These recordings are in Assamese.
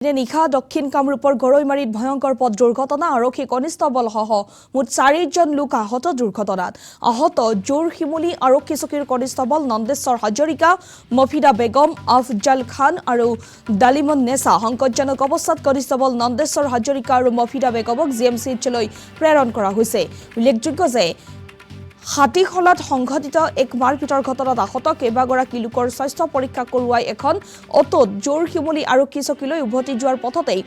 নিশা দক্ষিণ কামৰূপৰ গৰৈমাৰীত ভয়ংকৰ পথ দুৰ্ঘটনা আৰক্ষী কনিষ্টবলসহ মুঠ 4জন লোক আহত দুৰ্ঘটনাত আহত জোৰশিমুলী আৰক্ষী চকীৰ কনিষ্টবল নন্দেশ্বৰ হাজৰিকা মফিদা বেগম আফজাল খান আৰু ডালিমন নেছা সংকটজনক অৱস্থাত কনিষ্টবল নন্দেশ্বৰ হাজৰিকা আৰু মফিদা বেগমক জিএমচিলৈ প্ৰেৰণ কৰা হৈছে উল্লেখযোগ্য যে হাতীখোলাত সংঘটিত এক মাৰপিটৰ ঘটনাত আহত কেইবাগৰাকী লোকৰ স্বাস্থ্য পৰীক্ষা কৰোৱাই এখন অটোত জোৰশিমুলী আৰক্ষী চকীলৈ উভতি যোৱাৰ পথতেই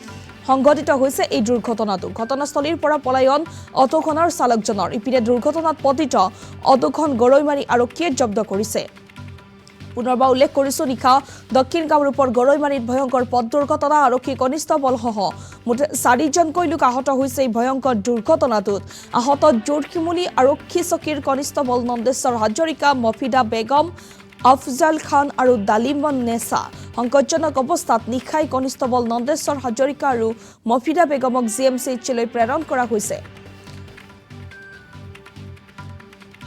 সংঘটিত হৈছে এই দুৰ্ঘটনাটো ঘটনাস্থলীৰ পৰা পলায়ন অটোখনৰ চালকজনৰ ইপিনে দুৰ্ঘটনাত পতিত অটোখন গৰৈমাৰী আৰক্ষীয়ে জব্দ কৰিছে পুনৰবাৰ উল্লেখ কৰিছো নিশা দক্ষিণ কামৰূপৰ গৰৈমাৰীত ভয়ংকৰ পথ দুৰ্ঘটনা আৰক্ষী কনিষ্টবলসহ মুঠ 4জনকৈ লোক আহত হৈছে এই ভয়ংকৰ দুৰ্ঘটনাটোত আহত জোৰশিমুলী আৰক্ষী চকীৰ কনিষ্টবল নন্দেশ্বৰ হাজৰিকা মফিদা বেগম আফজাল খান আৰু ডালিমন নেছা সংকটজনক অৱস্থাত নিশাই কনিষ্টবল নন্দেশ্বৰ হাজৰিকা আৰু মফিদা বেগমক জিএমচিলৈ প্ৰেৰণ কৰা হৈছে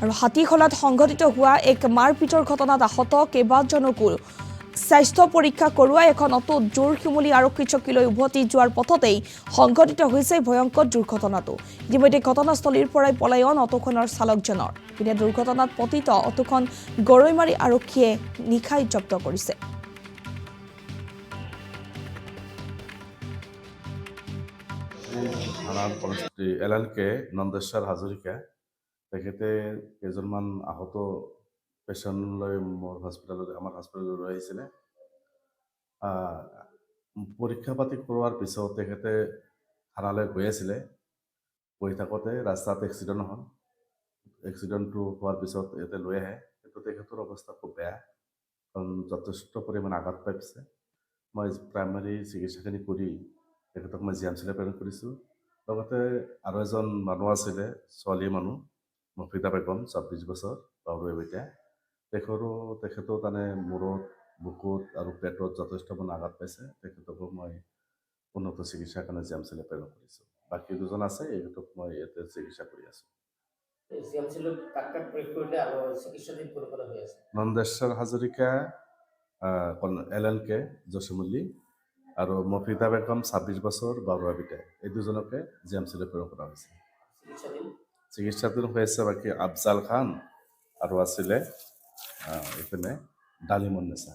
আৰু হাতীখোলাত সংঘটিত হোৱা এক মাৰপিটৰ ঘটনাত আহত কেইবাজনকো স্বাস্থ্য পৰীক্ষা কৰোৱাই এখন অটোত জোৰশিমুলী আৰক্ষী চকীলৈ উভতি যোৱাৰ পথতেই সংঘটিত হৈছে ভয়ংকৰ দুৰ্ঘটনাটো ইতিমধ্যে ঘটনাস্থলীৰ পৰাই পলায়ন অটোখনৰ চালকজনৰ ইপিনে দুৰ্ঘটনাত পতিত অটোখন গৰৈমাৰী আৰক্ষীয়ে নিশাই জব্দ কৰিছে এলএনকে নন্দেশ্বৰ হাজৰিকা তেখেতে কেইজনমান আহত পেচেণ্টলৈ আমাৰ হস্পিটেললৈ লৈ আহিছিলে পৰীক্ষা পাতি কৰোৱাৰ পিছত তেখেতে থানালৈ গৈ আছিলে গৈ থাকোঁতে ৰাস্তাত এক্সিডেণ্ট হ'ল এক্সিডেণ্টটো হোৱাৰ পিছত ইয়াতে লৈ আহে কিন্তু তেখেতৰ অৱস্থা খুব বেয়া কাৰণ যথেষ্ট পৰিমাণে আঘাত পাইছে মই প্ৰাইমাৰী চিকিৎসাখিনি কৰি তেখেতক মই জিএমচিলৈ প্ৰেৰণ কৰিছোঁ লগতে আৰু এজন মানুহ আছিলে ছোৱালী মানুহ মফিদা বেগম 24 বছৰ বাবুৱেবিটা তেখেতো মানে মূৰত বুকুত আৰু পেটত যথেষ্ট মানে আঘাত পাইছে তেখেতকো মই উন্নত চিকিৎসাৰ কাৰণে জিএমচিলৈ প্ৰেৰণ কৰিছোঁ বাকী দুজন আছে এইটোক মই ইয়াতে চিকিৎসা কৰি আছোঁ নন্দেশ্বৰ হাজৰিকা এলএনকে জোৰশিমুলী আৰু মফিদা বেগম 26 বছৰ বাবুৱেবিটা এই দুজনকে জিএমচিলৈ প্ৰেৰণ কৰা হৈছে চিকিৎসাধীন হৈ আছে বাকী আফজাল খান আৰু আছিলে এইপিনে ডালিমন নেছা